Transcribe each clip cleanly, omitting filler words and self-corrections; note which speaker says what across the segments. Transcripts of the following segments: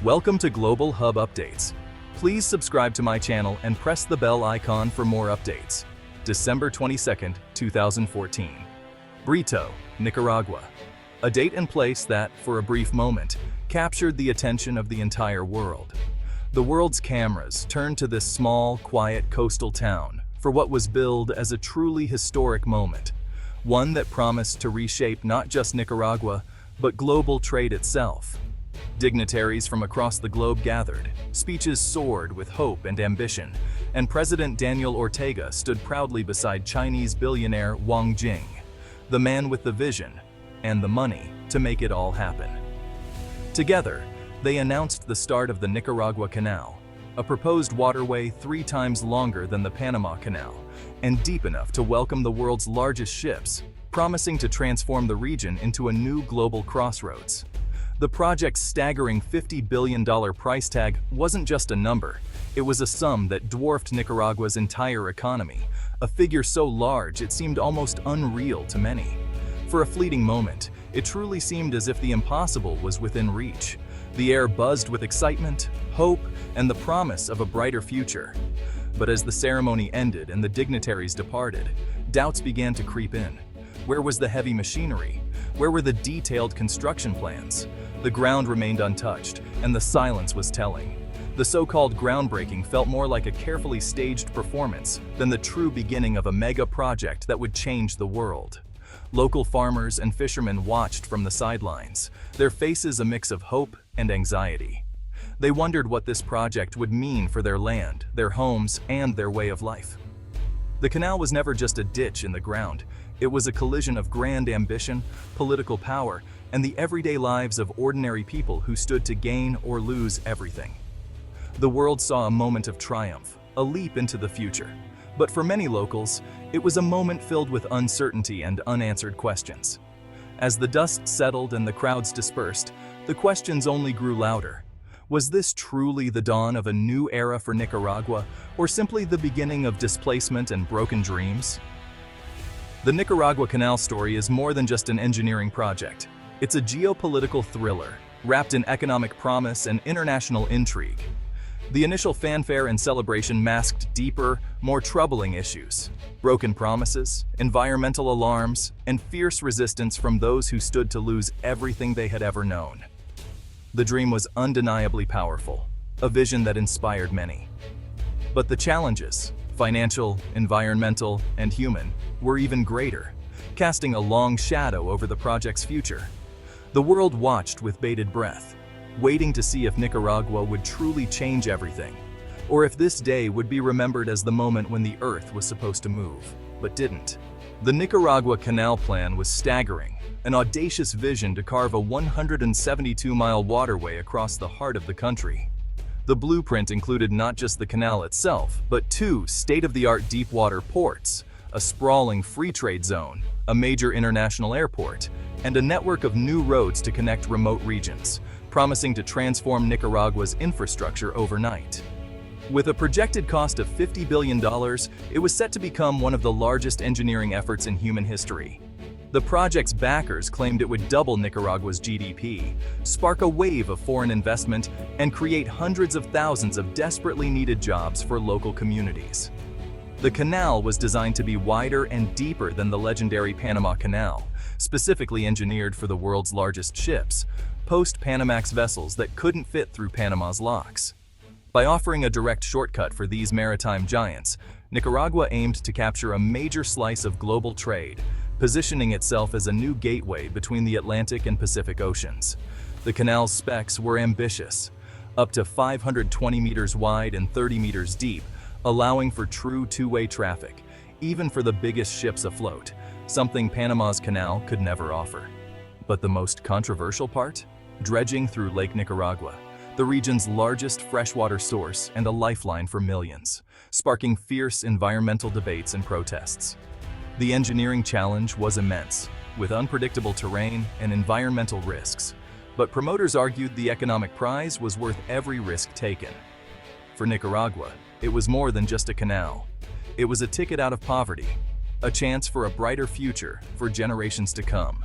Speaker 1: Welcome to Global Hub Updates. Please subscribe to my channel and press the bell icon for more updates. December 22, 2014. Brito, Nicaragua. A date and place that, for a brief moment, captured the attention of the entire world. The world's cameras turned to this small, quiet coastal town for what was billed as a truly historic moment, one that promised to reshape not just Nicaragua, but global trade itself. Dignitaries from across the globe gathered, speeches soared with hope and ambition, and President Daniel Ortega stood proudly beside Chinese billionaire Wang Jing, the man with the vision and the money to make it all happen. Together, they announced the start of the Nicaragua Canal, a proposed waterway 3 times longer than the Panama Canal, and deep enough to welcome the world's largest ships, promising to transform the region into a new global crossroads. The project's staggering $50 billion price tag wasn't just a number, it was a sum that dwarfed Nicaragua's entire economy, a figure so large it seemed almost unreal to many. For a fleeting moment, it truly seemed as if the impossible was within reach. The air buzzed with excitement, hope, and the promise of a brighter future. But as the ceremony ended and the dignitaries departed, doubts began to creep in. Where was the heavy machinery? Where were the detailed construction plans? The ground remained untouched, and the silence was telling. The so-called groundbreaking felt more like a carefully staged performance than the true beginning of a mega project that would change the world. Local farmers and fishermen watched from the sidelines, their faces a mix of hope and anxiety. They wondered what this project would mean for their land, their homes, and their way of life. The canal was never just a ditch in the ground. It was a collision of grand ambition, political power, and the everyday lives of ordinary people who stood to gain or lose everything. The world saw a moment of triumph, a leap into the future. But for many locals, it was a moment filled with uncertainty and unanswered questions. As the dust settled and the crowds dispersed, the questions only grew louder. Was this truly the dawn of a new era for Nicaragua, or simply the beginning of displacement and broken dreams? The Nicaragua Canal story is more than just an engineering project. It's a geopolitical thriller, wrapped in economic promise and international intrigue. The initial fanfare and celebration masked deeper, more troubling issues: broken promises, environmental alarms, and fierce resistance from those who stood to lose everything they had ever known. The dream was undeniably powerful, a vision that inspired many. But the challenges, financial, environmental, and human, were even greater, casting a long shadow over the project's future. The world watched with bated breath, waiting to see if Nicaragua would truly change everything, or if this day would be remembered as the moment when the Earth was supposed to move, but didn't. The Nicaragua Canal Plan was staggering, an audacious vision to carve a 172-mile waterway across the heart of the country. The blueprint included not just the canal itself, but 2 state-of-the-art deep-water ports, a sprawling free trade zone, a major international airport, and a network of new roads to connect remote regions, promising to transform Nicaragua's infrastructure overnight. With a projected cost of $50 billion, it was set to become one of the largest engineering efforts in human history. The project's backers claimed it would double Nicaragua's GDP, spark a wave of foreign investment, and create hundreds of thousands of desperately needed jobs for local communities. The canal was designed to be wider and deeper than the legendary Panama Canal, specifically engineered for the world's largest ships, post-Panamax vessels that couldn't fit through Panama's locks. By offering a direct shortcut for these maritime giants, Nicaragua aimed to capture a major slice of global trade, positioning itself as a new gateway between the Atlantic and Pacific Oceans. The canal's specs were ambitious, up to 520 meters wide and 30 meters deep, allowing for true two-way traffic, even for the biggest ships afloat, something Panama's canal could never offer. But the most controversial part? Dredging through Lake Nicaragua, the region's largest freshwater source and a lifeline for millions, sparking fierce environmental debates and protests. The engineering challenge was immense, with unpredictable terrain and environmental risks, but promoters argued the economic prize was worth every risk taken. For Nicaragua, it was more than just a canal. It was a ticket out of poverty, a chance for a brighter future for generations to come.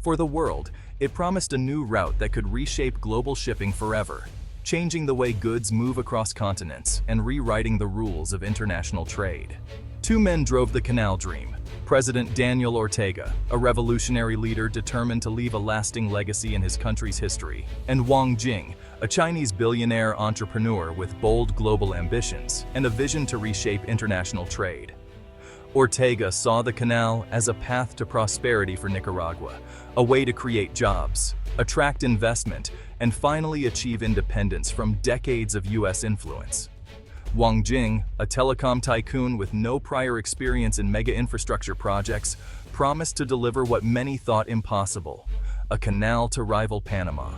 Speaker 1: For the world, it promised a new route that could reshape global shipping forever, changing the way goods move across continents and rewriting the rules of international trade. Two men drove the canal dream: President Daniel Ortega, a revolutionary leader determined to leave a lasting legacy in his country's history, and Wang Jing, a Chinese billionaire entrepreneur with bold global ambitions and a vision to reshape international trade. Ortega saw the canal as a path to prosperity for Nicaragua, a way to create jobs, attract investment, and finally achieve independence from decades of U.S. influence. Wang Jing, a telecom tycoon with no prior experience in mega-infrastructure projects, promised to deliver what many thought impossible: a canal to rival Panama.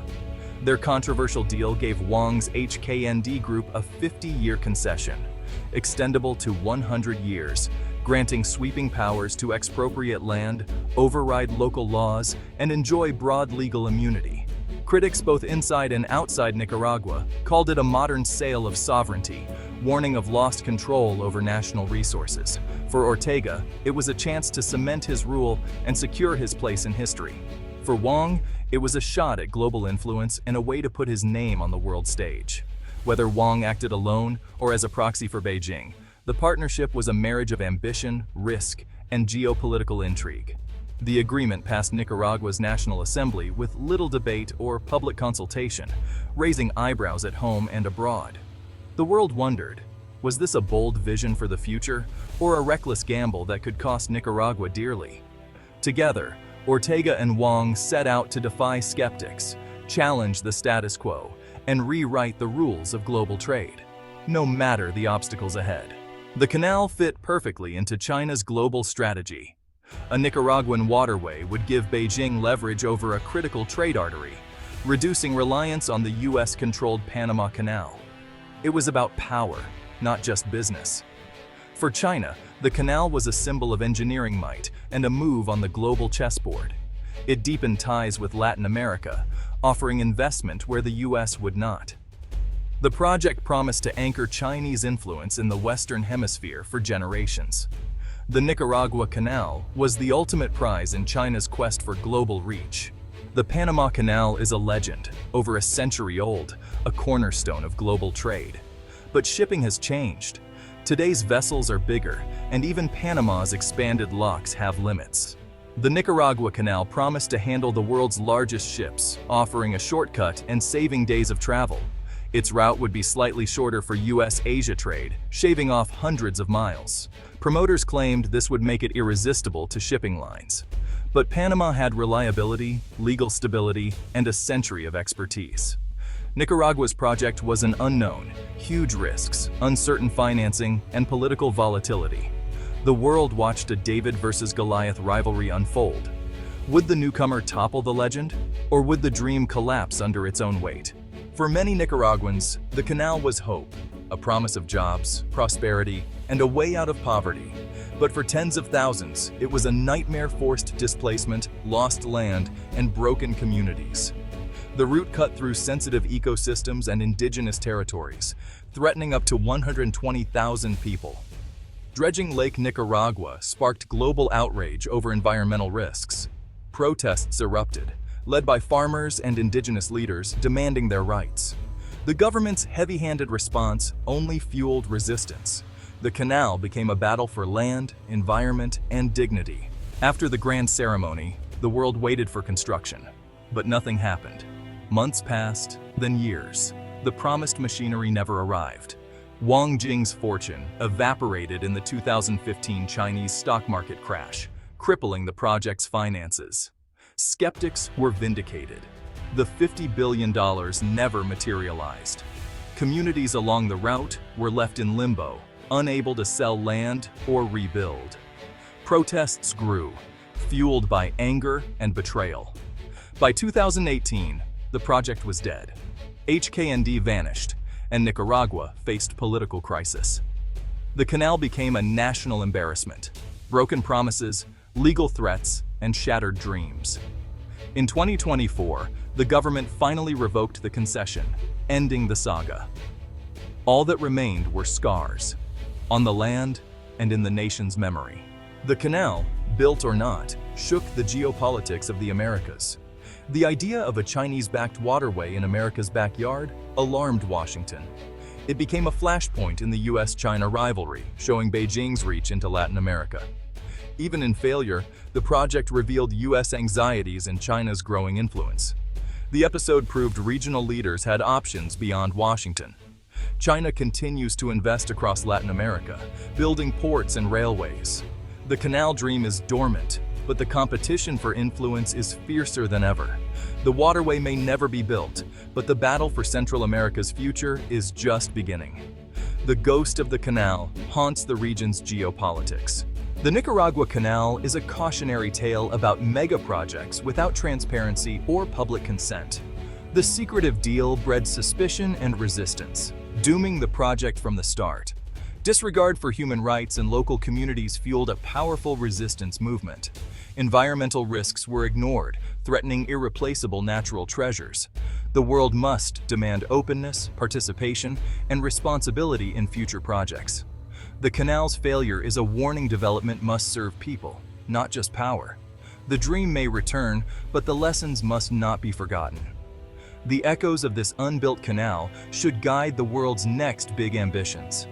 Speaker 1: Their controversial deal gave Wang's HKND Group a 50-year concession, extendable to 100 years, granting sweeping powers to expropriate land, override local laws, and enjoy broad legal immunity. Critics both inside and outside Nicaragua called it a modern sale of sovereignty, warning of lost control over national resources. For Ortega, it was a chance to cement his rule and secure his place in history. For Wang, it was a shot at global influence and a way to put his name on the world stage. Whether Wang acted alone or as a proxy for Beijing, the partnership was a marriage of ambition, risk, and geopolitical intrigue. The agreement passed Nicaragua's National Assembly with little debate or public consultation, raising eyebrows at home and abroad. The world wondered, was this a bold vision for the future, or a reckless gamble that could cost Nicaragua dearly? Together, Ortega and Wang set out to defy skeptics, challenge the status quo, and rewrite the rules of global trade, no matter the obstacles ahead. The canal fit perfectly into China's global strategy. A Nicaraguan waterway would give Beijing leverage over a critical trade artery, reducing reliance on the US-controlled Panama Canal. It was about power, not just business. For China, the canal was a symbol of engineering might and a move on the global chessboard. It deepened ties with Latin America, offering investment where the US would not. The project promised to anchor Chinese influence in the Western Hemisphere for generations. The Nicaragua Canal was the ultimate prize in China's quest for global reach. The Panama Canal is a legend, over a century old, a cornerstone of global trade. But shipping has changed. Today's vessels are bigger, and even Panama's expanded locks have limits. The Nicaragua Canal promised to handle the world's largest ships, offering a shortcut and saving days of travel. Its route would be slightly shorter for US-Asia trade, shaving off hundreds of miles. Promoters claimed this would make it irresistible to shipping lines. But Panama had reliability, legal stability, and a century of expertise. Nicaragua's project was an unknown, huge risks, uncertain financing, and political volatility. The world watched a David versus Goliath rivalry unfold. Would the newcomer topple the legend, or would the dream collapse under its own weight? For many Nicaraguans, the canal was hope, a promise of jobs, prosperity, and a way out of poverty. But for tens of thousands, it was a nightmare: forced displacement, lost land, and broken communities. The route cut through sensitive ecosystems and indigenous territories, threatening up to 120,000 people. Dredging Lake Nicaragua sparked global outrage over environmental risks. Protests erupted, led by farmers and indigenous leaders demanding their rights. The government's heavy-handed response only fueled resistance. The canal became a battle for land, environment, and dignity. After the grand ceremony, the world waited for construction. But nothing happened. Months passed, then years. The promised machinery never arrived. Wang Jing's fortune evaporated in the 2015 Chinese stock market crash, crippling the project's finances. Skeptics were vindicated. The $50 billion never materialized. Communities along the route were left in limbo, unable to sell land or rebuild. Protests grew, fueled by anger and betrayal. By 2018, the project was dead. HKND vanished, and Nicaragua faced political crisis. The canal became a national embarrassment: broken promises, legal threats, and shattered dreams. In 2024, the government finally revoked the concession, ending the saga. All that remained were scars, on the land and in the nation's memory. The canal, built or not, shook the geopolitics of the Americas. The idea of a Chinese-backed waterway in America's backyard alarmed Washington. It became a flashpoint in the US-China rivalry, showing Beijing's reach into Latin America. Even in failure, the project revealed US anxieties and China's growing influence. The episode proved regional leaders had options beyond Washington. China continues to invest across Latin America, building ports and railways. The canal dream is dormant, but the competition for influence is fiercer than ever. The waterway may never be built, but the battle for Central America's future is just beginning. The ghost of the canal haunts the region's geopolitics. The Nicaragua Canal is a cautionary tale about mega projects without transparency or public consent. The secretive deal bred suspicion and resistance, dooming the project from the start. Disregard for human rights and local communities fueled a powerful resistance movement. Environmental risks were ignored, threatening irreplaceable natural treasures. The world must demand openness, participation, and responsibility in future projects. The canal's failure is a warning development must serve people, not just power. The dream may return, but the lessons must not be forgotten. The echoes of this unbuilt canal should guide the world's next big ambitions.